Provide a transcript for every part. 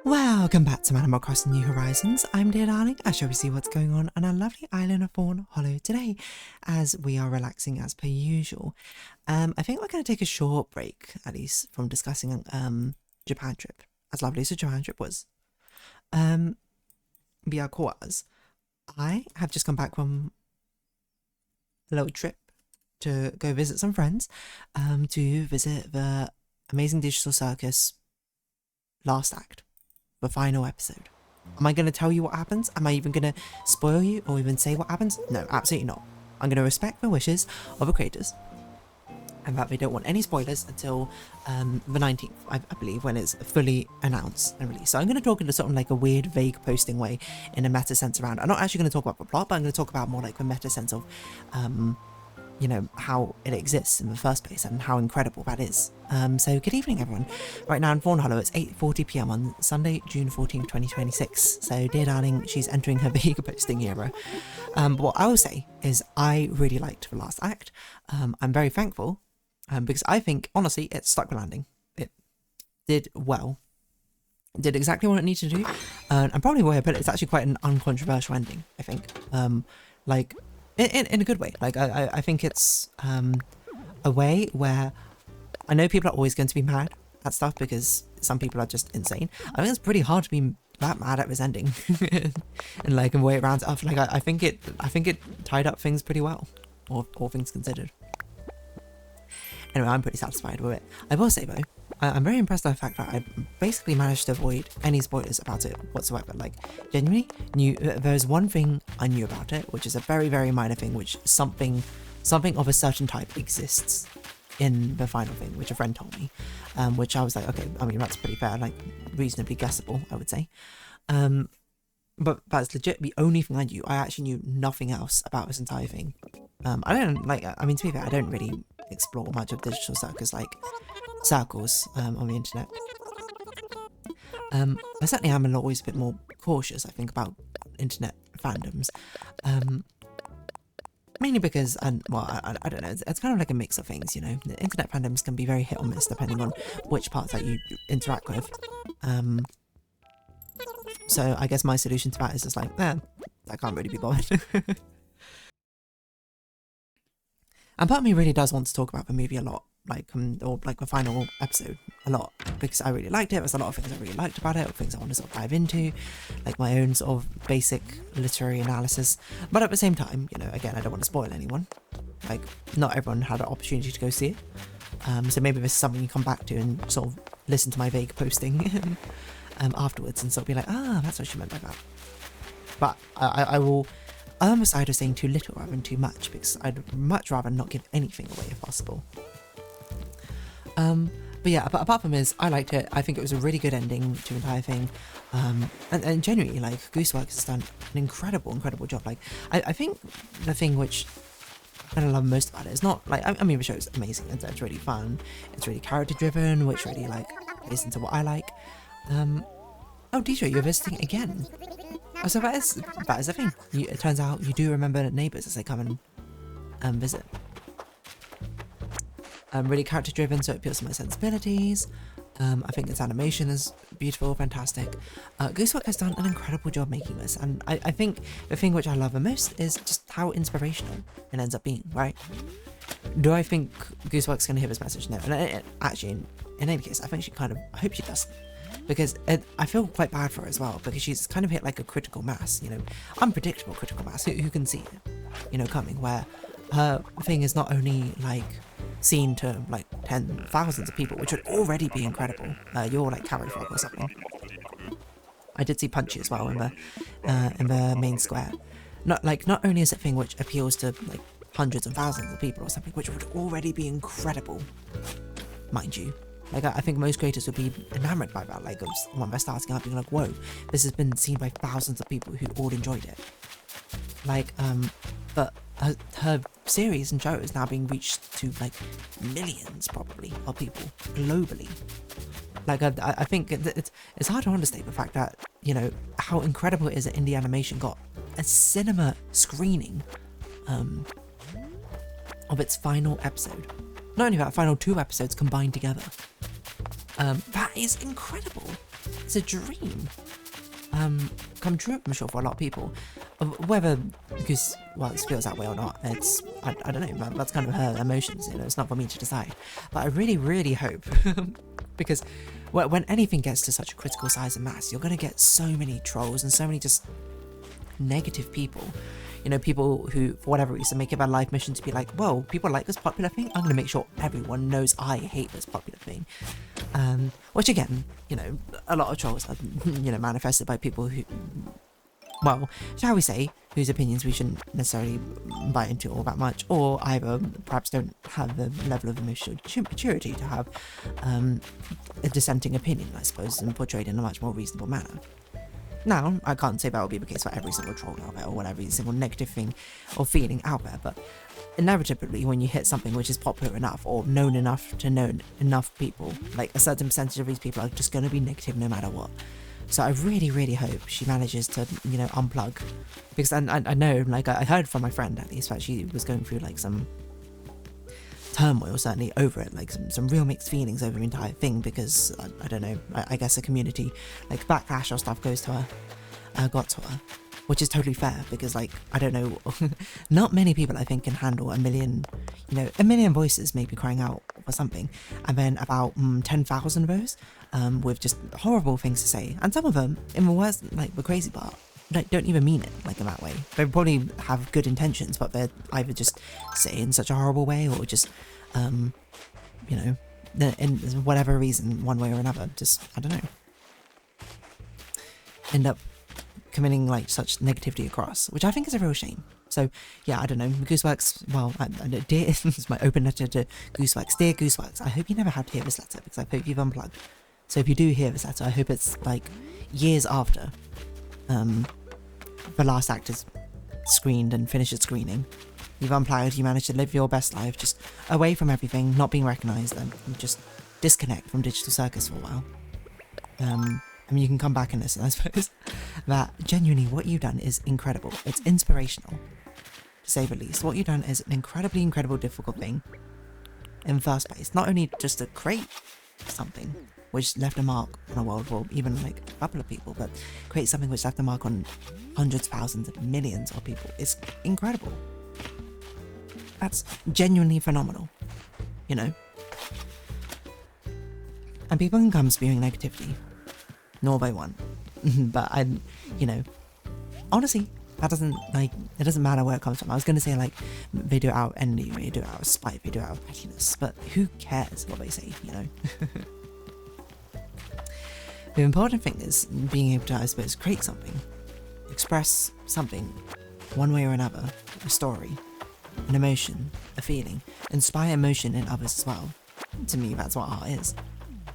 Welcome back to Animal Crossing New Horizons. I'm dear darling. I shall we see what's going on our lovely island of Fawnhallow today as we are relaxing as per usual. I think we're going to take a short break, at least, from discussing Japan trip, as lovely as the Japan trip was. Because I have just come back from a little trip to go visit some friends, to visit the Amazing Digital Circus last act. The final episode. Am I going to tell you what happens? Am I even going to spoil you or even say what happens? No, absolutely not. I'm going to respect the wishes of the creators and that they don't want any spoilers until the 19th, I believe, when it's fully announced and released. So I'm going to talk in a sort of like a weird, vague posting way in a meta sense around. I'm not actually going to talk about the plot, but I'm going to talk about more like the meta sense of you know, how it exists in the first place and how incredible that is. So good evening everyone. Right now in Fawnhallow it's 8:40 PM on Sunday, June 14th, 2026. So dear darling, she's entering her big posting era. But what I will say is I really liked the last act. I'm very thankful because I think honestly it stuck the landing. It did well. It did exactly what it needed to do. And probably why I put it, it's actually quite an uncontroversial ending, I think. Like in a good way. Like I think it's a way where I know people are always going to be mad at stuff because some people are just insane. I think it's pretty hard to be that mad at this ending and like in way it rounds up. Like I think it tied up things pretty well, all things considered. Anyway, I'm pretty satisfied with it. I will say though, I'm very impressed by the fact that I basically managed to avoid any spoilers about it whatsoever. Like, genuinely, there's one thing I knew about it, which is a very, very minor thing, which something of a certain type exists in the final thing, which a friend told me, which I was like, okay, I mean, that's pretty fair, like, reasonably guessable, I would say. But that's legit the only thing I knew. I actually knew nothing else about this entire thing. I don't, like, I mean, to be fair, I don't really explore much of Digital Circus, like, circles on the internet. I certainly am always a bit more cautious, I think, about internet fandoms. Mainly because, well, I don't know, it's kind of like a mix of things, you know. The internet fandoms can be very hit or miss depending on which parts that you interact with. So I guess my solution to that is just like, I can't really be bothered. And part of me really does want to talk about the movie a lot, like, or like the final episode a lot, because I really liked it. There's a lot of things I really liked about it, or things I want to sort of dive into, like my own sort of basic literary analysis. But at the same time, you know, again, I don't want to spoil anyone. Like, not everyone had an opportunity to go see it. So maybe this is something you come back to and sort of listen to my vague posting afterwards and sort of be like, that's what she meant by that. But I will err on the side of saying too little rather than too much, because I'd much rather not give anything away if possible. But yeah, apart from this, I liked it. I think it was a really good ending to the entire thing. And genuinely, like, Gooseworks has done an incredible job. Like, I think the thing which I love most about it is not, like, I mean, the show is amazing. It's really fun. It's really character driven, which really, like, plays into what I like. Oh, Deidre, you're visiting again. Oh, so that is the thing. It turns out you do remember neighbours as they come and visit. Really character driven, so it appeals to my sensibilities. I think its animation is beautiful, fantastic. Goosework has done an incredible job making this, and I think the thing which I love the most is just how inspirational it ends up being, right? Do I think Goosework's going to hear this message? No. And actually, in any case, I think I hope she does. Because I feel quite bad for her as well, because she's kind of hit like a critical mass, you know, unpredictable critical mass, who can see it, you know, coming, where her thing is not only like seen to like thousands of people, which would already be incredible. You're like Carry Frog or something. I did see Punchy as well in the main square. Not only is it a thing which appeals to like hundreds and thousands of people or something, which would already be incredible, mind you. Like, I think most creators would be enamored by that, like, when they're starting out being like, whoa, this has been seen by thousands of people who all enjoyed it. Like, but her series and show is now being reached to, like, millions, probably, of people, globally. Like, I think it's hard to understate the fact that, you know, how incredible it is that indie animation got a cinema screening of its final episode. Not only that, final 2 episodes combined together. That is incredible. it's a dream come true, I'm sure, for a lot of people. Whether Gooseworks feels that way or not, it's I don't know. That's kind of her emotions. You know, it's not for me to decide. But I really, really hope because when anything gets to such a critical size and mass, you're gonna get so many trolls and so many just negative people. You know, people who, for whatever reason, make it their life mission to be like, whoa, people like this popular thing, I'm going to make sure everyone knows I hate this popular thing. Which again, you know, a lot of trolls are, you know, manifested by people who, well, shall we say, whose opinions we shouldn't necessarily buy into all that much, or either perhaps don't have the level of emotional maturity to have a dissenting opinion, I suppose, and portrayed in a much more reasonable manner. Now, I can't say that will be the case for every single troll out there, or every single negative thing or feeling out there, but inevitably when you hit something which is popular enough, or known enough to know enough people, like a certain percentage of these people are just going to be negative no matter what. So I really, really hope she manages to, you know, unplug, because I know, like, I heard from my friend at least that she was going through like some turmoil certainly over it, like some real mixed feelings over the entire thing, because I don't know, I guess the community like backlash or stuff goes to her, got to her, which is totally fair, because like I don't know, not many people I think can handle a million voices maybe crying out for something, and then about 10,000 of those with just horrible things to say, and some of them, in the worst, like the crazy part, like don't even mean it like in that way. They probably have good intentions, but they're either just say in such a horrible way, or just you know, in whatever reason, one way or another, just I don't know, end up committing like such negativity across, which I think is a real shame. So yeah, I don't know, Gooseworks, well, dear, this is my open letter to Gooseworks. Dear Gooseworks, I hope you never have to hear this letter, because I hope you've unplugged. So if you do hear this letter, I hope it's like years after the last act is screened and finishes screening. You've unplugged, you managed to live your best life, just away from everything, not being recognised, and just disconnect from Digital Circus for a while. I mean, you can come back and listen, I suppose. That genuinely, what you've done is incredible. It's inspirational, to say the least. What you've done is an incredibly, incredible, difficult thing in the first place. Not only just to create something which left a mark on a world, or even like a couple of people, but create something which left a mark on hundreds, thousands, and millions of people. It's incredible. That's genuinely phenomenal, you know? And people can come spewing negativity, nor they want. But you know, honestly, that doesn't, like, it doesn't matter where it comes from. I was going to say, like, they do it out of envy, they do it out of spite, they do it out of pettiness, but who cares what they say, you know? The important thing is being able to, I suppose, create something, express something, one way or another, a story, an emotion, a feeling, inspire emotion in others as well. To me, that's what art is.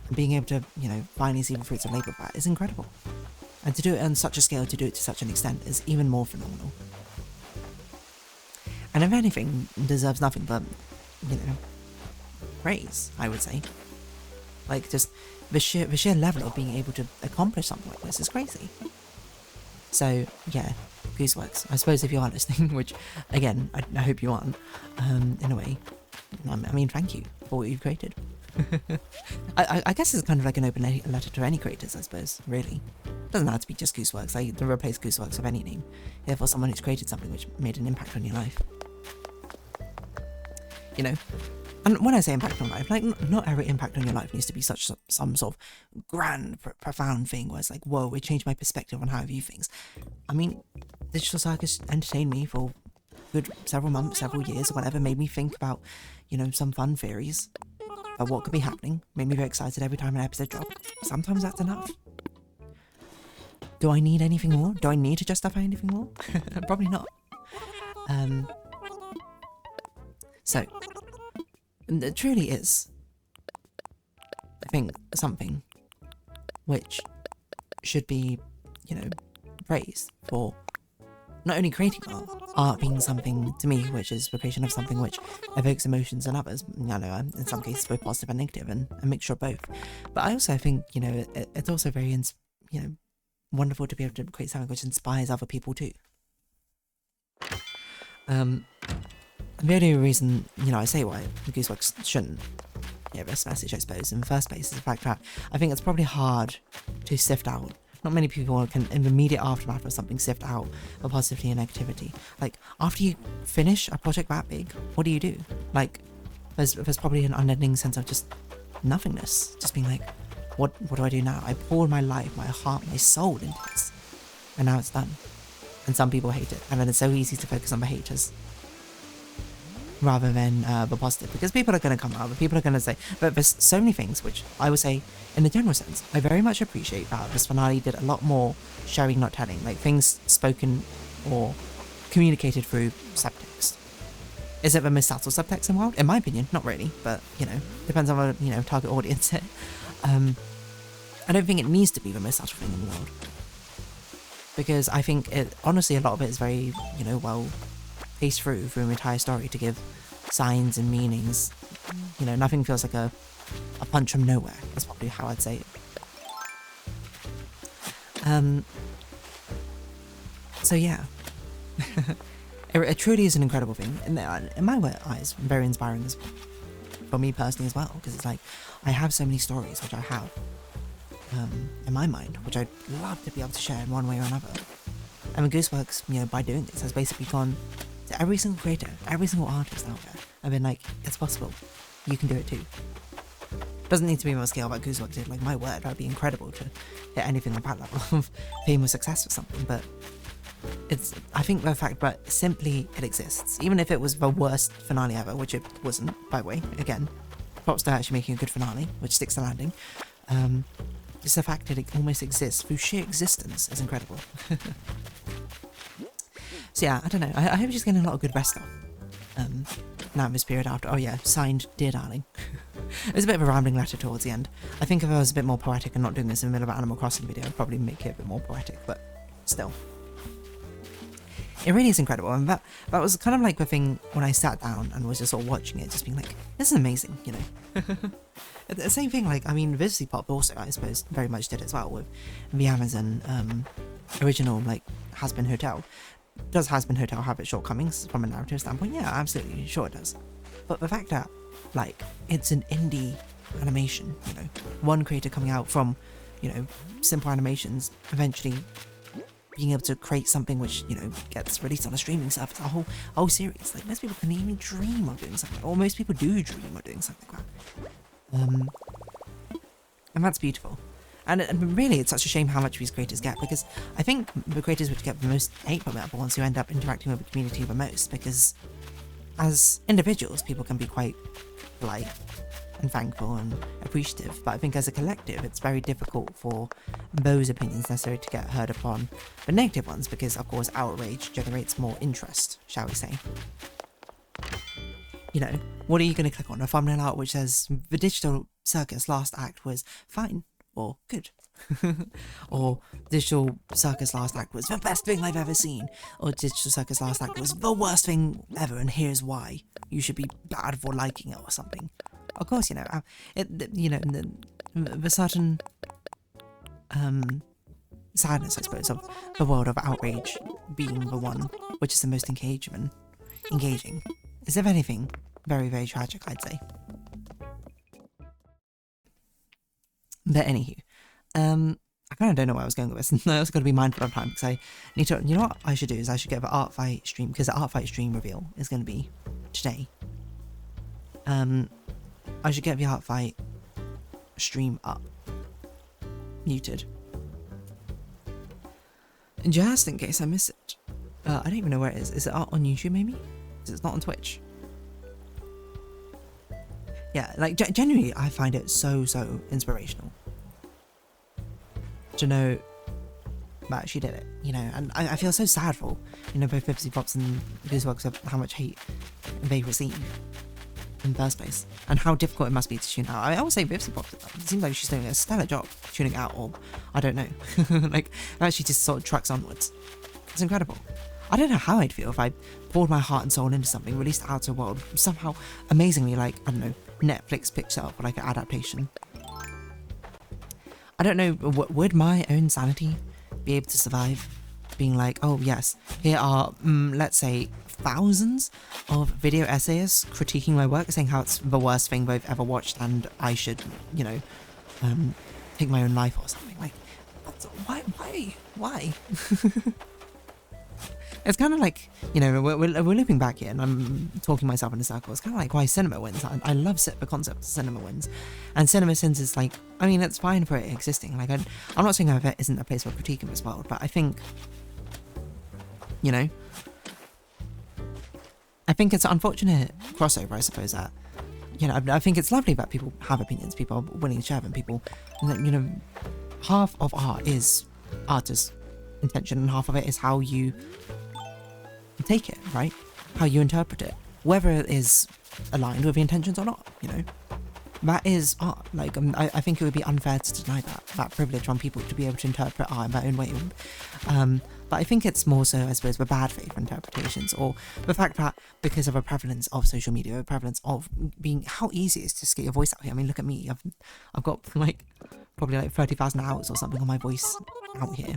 And being able to, you know, finally see the fruits of labour of that is incredible. And to do it on such a scale, to do it to such an extent, is even more phenomenal. And if anything, deserves nothing but, you know, praise, I would say. Like, just the sheer level of being able to accomplish something like this is crazy. So, yeah, Gooseworks. I suppose if you are listening, which, again, I hope you aren't, in a way, I mean, thank you for what you've created. I guess it's kind of like an open letter to any creators, I suppose, really. It doesn't have to be just Gooseworks, like, to replace Gooseworks with any name. Therefore, someone who's created something which made an impact on your life. You know? And when I say impact on life, like, not every impact on your life needs to be some sort of grand, profound thing where it's like, whoa, it changed my perspective on how I view things. I mean, Digital Circus entertained me for good several months, several years, or whatever, made me think about, you know, some fun theories about what could be happening, made me very excited every time an episode dropped. Sometimes that's enough. Do I need anything more? Do I need to justify anything more? Probably not. So, it truly is, I think, something which should be, you know, praised for not only creating art being something, to me, which is the creation of something which evokes emotions in others, you know, in some cases both positive and negative, and a mixture of both. But I also think, you know, it's also very, you know, wonderful to be able to create something which inspires other people too. The only reason, you know, I say why Gooseworks shouldn't this message, I suppose, in the first place, is the fact that I think it's probably hard to sift out. Not many people can, in the immediate aftermath of something, sift out the positivity and negativity. Like, after you finish a project that big, what do? Like, there's probably an unending sense of just nothingness. Just being like, what do I do now? I poured my life, my heart, my soul into this, and now it's done. And some people hate it, and then it's so easy to focus on the haters rather than the positive, because people are going to come out, but people are going to say, but there's so many things which I would say, in the general sense, I very much appreciate that this finale did a lot more sharing, not telling, like things spoken or communicated through subtext. Is it the most subtle subtext in the world? In my opinion, not really, but, you know, depends on the, you know, target audience. I don't think it needs to be the most subtle thing in the world, because I think honestly, a lot of it is very, you know, well paced through an entire story to give signs and meanings. You know, nothing feels like a punch from nowhere. That's probably how I'd say it. So yeah, it truly is an incredible thing. In my eyes, very inspiring for me personally as well, because it's like, I have so many stories which I have in my mind, which I'd love to be able to share in one way or another. And the Gooseworks, you know, by doing this, has basically gone to every single creator, every single artist out there. I've been like, it's possible. You can do it too. Doesn't need to be on a scale that Gooseworks did. Like, my word, that'd be incredible to hit anything like that level of fame or success or something. But I think the fact that simply it exists, even if it was the worst finale ever, which it wasn't, by the way, again, props to actually making a good finale, which sticks the landing. Just the fact that it almost exists through sheer existence is incredible. So yeah, I don't know. I hope she's getting a lot of good rest off. Now in this period after. Oh yeah, signed, Dear Darling. It was a bit of a rambling letter towards the end. I think if I was a bit more poetic and not doing this in the middle of an Animal Crossing video, I'd probably make it a bit more poetic, but still. It really is incredible, and that was kind of like the thing when I sat down and was just sort of watching it, just being like, this is amazing, you know. The same thing, like, I mean, Vivcy Pop also, I suppose, very much did as well with the Amazon original, like, Has-Been Hotel. Does Has-Been Hotel have its shortcomings from a narrative standpoint? Yeah, absolutely, sure it does. But the fact that, like, it's an indie animation, you know, one creator coming out from, you know, simple animations, eventually being able to create something which, you know, gets released on a streaming service, a whole series. Like, most people couldn't even dream of doing something, or most people do dream of doing something like that. And that's beautiful. And really, it's such a shame how much these creators get, because I think the creators would get the most hate from it are the ones who end up interacting with the community the most, because as individuals, people can be quite polite and thankful and appreciative, but I think as a collective, it's very difficult for those opinions necessarily to get heard upon the negative ones, because of course outrage generates more interest, shall we say. You know, what are you going to click on? A thumbnail art which says, the Digital Circus last act was fine or good. Or Digital Circus last act was the best thing I've ever seen. Or Digital Circus last act was the worst thing ever, and here's why. You should be bad for liking it or something. Of course, you know, you know, the certain sadness, I suppose, of the world of outrage being the one which is the most engaging, is, if anything, very, very tragic, I'd say. But anywho, I kind of don't know where I was going with this. I was going to be mindful of time, because I need to, you know what I should do is I should get the art fight stream, because the art fight stream reveal is going to be today. I should get the art fight stream up, muted, just in case I miss it. I don't even know where it is. Is it on YouTube maybe? It's not on Twitch. Yeah, like genuinely, I find it so inspirational to know that she did it, you know, and I feel so sad for, you know, both Vivcy Pops and Gooseworks of how much hate they receive in the first place, and how difficult it must be to tune out. I always say Vivcy Pops, it seems like she's doing a stellar job tuning out, or I don't know, like, actually just sort of trucks onwards. It's incredible. I don't know how I'd feel if I poured my heart and soul into something, released it out to the world, somehow, amazingly, like, I don't know, Netflix picks it up like an adaptation. I don't know, would my own sanity be able to survive being like, oh yes, here are, let's say, thousands of video essayists critiquing my work, saying how it's the worst thing they've ever watched and I should, you know, take my own life or something. Like, why? It's kind of like, you know, we're looping back here and I'm talking myself in a circle. It's kind of like why cinema wins. I love the concept of cinema wins. And cinema sins is like, I mean, it's fine for it existing. Like, I'm not saying there isn't a place for critique in this world, but I think, you know, I think it's an unfortunate crossover, I suppose, that, you know, I think it's lovely that people have opinions, people are willing to share them, people, you know, half of art is artist's intention and half of it is how you take it, right? How you interpret it, whether it is aligned with your intentions or not, you know? That is art. Like, I think it would be unfair to deny that privilege on people to be able to interpret art in their own way. But I think it's more so, I suppose, the bad faith interpretations, or the fact that because of a prevalence of social media, a prevalence of being how easy it is to just get your voice out here. I mean, look at me. I've got like probably like 30,000 hours or something on my voice out here.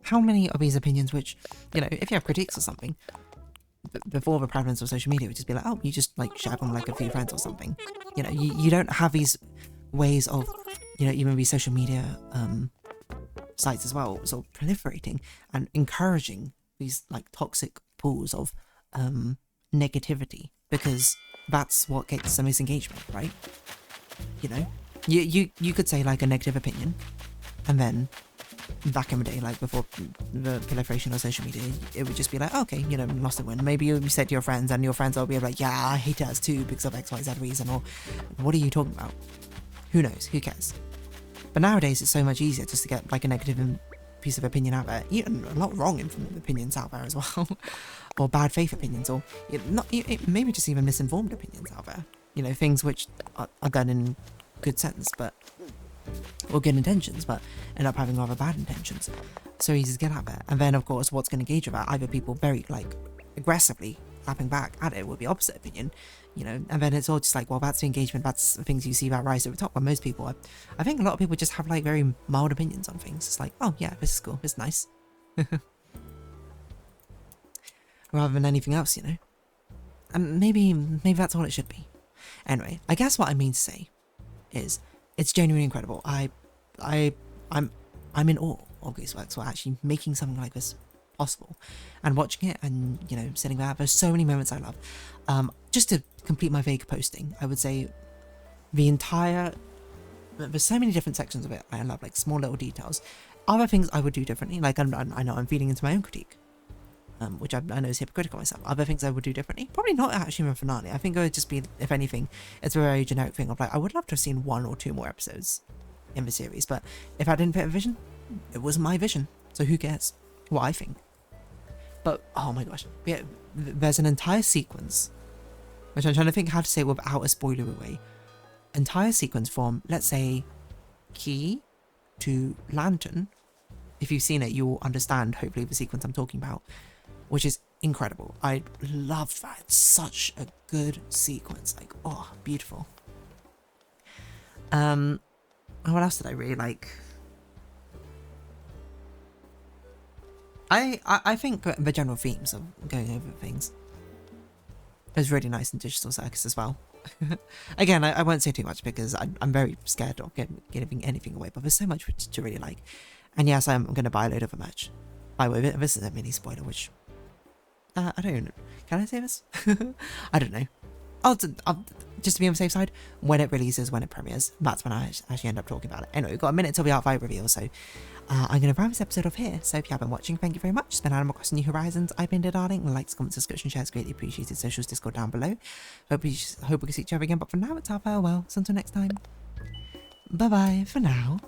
How many of these opinions, which, you know, if you have critiques or something, before the prevalence of social media, would just be like, oh, you just like share them like a few friends or something. You know, you don't have these ways of, you know, even these social media sites as well, sort of proliferating and encouraging these like toxic pools of negativity, because that's what gets the most engagement, right? You know, you could say like a negative opinion, and then back in the day, like before the proliferation of social media, it would just be like, okay, you know, lost and win. Maybe you say to your friends, and your friends will be like, yeah, I hate us too because of XYZ reason, or what are you talking about? Who knows? Who cares? But nowadays, it's so much easier just to get like a negative piece of opinion out there. Even a lot wrong opinions out there as well, or bad faith opinions, or maybe just even misinformed opinions out there. You know, things which are done in good sense, but or good intentions, but end up having rather bad intentions. So easy to get out there. And then, of course, what's going to gauge about either people very like aggressively clapping back at it with the opposite opinion, you know, and then it's all just like, well, that's the engagement, that's the things you see that rise to the top. When most people, I think a lot of people just have like very mild opinions on things. It's like, oh yeah, this is cool, this is nice, rather than anything else, you know. And maybe that's all it should be. Anyway, I guess what I mean to say is, it's genuinely incredible. I'm in awe of these works for actually making something like this possible, and watching it, and you know, sitting there. There's so many moments I love. Just to complete my vague posting, I would say there's so many different sections of it I love, like small little details. Other things I would do differently, like I know I'm feeding into my own critique, which I know is hypocritical myself. Other things I would do differently, probably not actually in the finale. I think it would just be, if anything, it's a very generic thing of like, I would love to have seen 1 or 2 more episodes in the series, but if I didn't fit a vision, it wasn't my vision, so who cares what I think. But oh my gosh, yeah, there's an entire sequence, which I'm trying to think how to say it without a spoiler away. Entire sequence from, let's say, key to lantern. If you've seen it, you'll understand hopefully the sequence I'm talking about, which is incredible. I love that. It's such a good sequence. Like, oh, beautiful. What else did I really like? I think the general themes of going over things is really nice in Digital Circus as well. Again, I won't say too much because I'm very scared of giving anything away, but there's so much to really like. And yes, I'm going to buy a load of a merch. By the way, this is a mini spoiler, which I don't know. Can I say this? I don't know. I'll just to be on the safe side, when it releases, when it premieres, that's when I actually end up talking about it. Anyway, we've got a minute till the Art 5 reveal, so I'm going to wrap this episode off here. So if you have been watching, thank you very much. It's been Animal Crossing New Horizons. I've been Darling. Likes, comments, subscription, shares, greatly appreciated. Socials, Discord down below. Hope we can see each other again, but for now, it's our farewell. So until next time, bye-bye for now.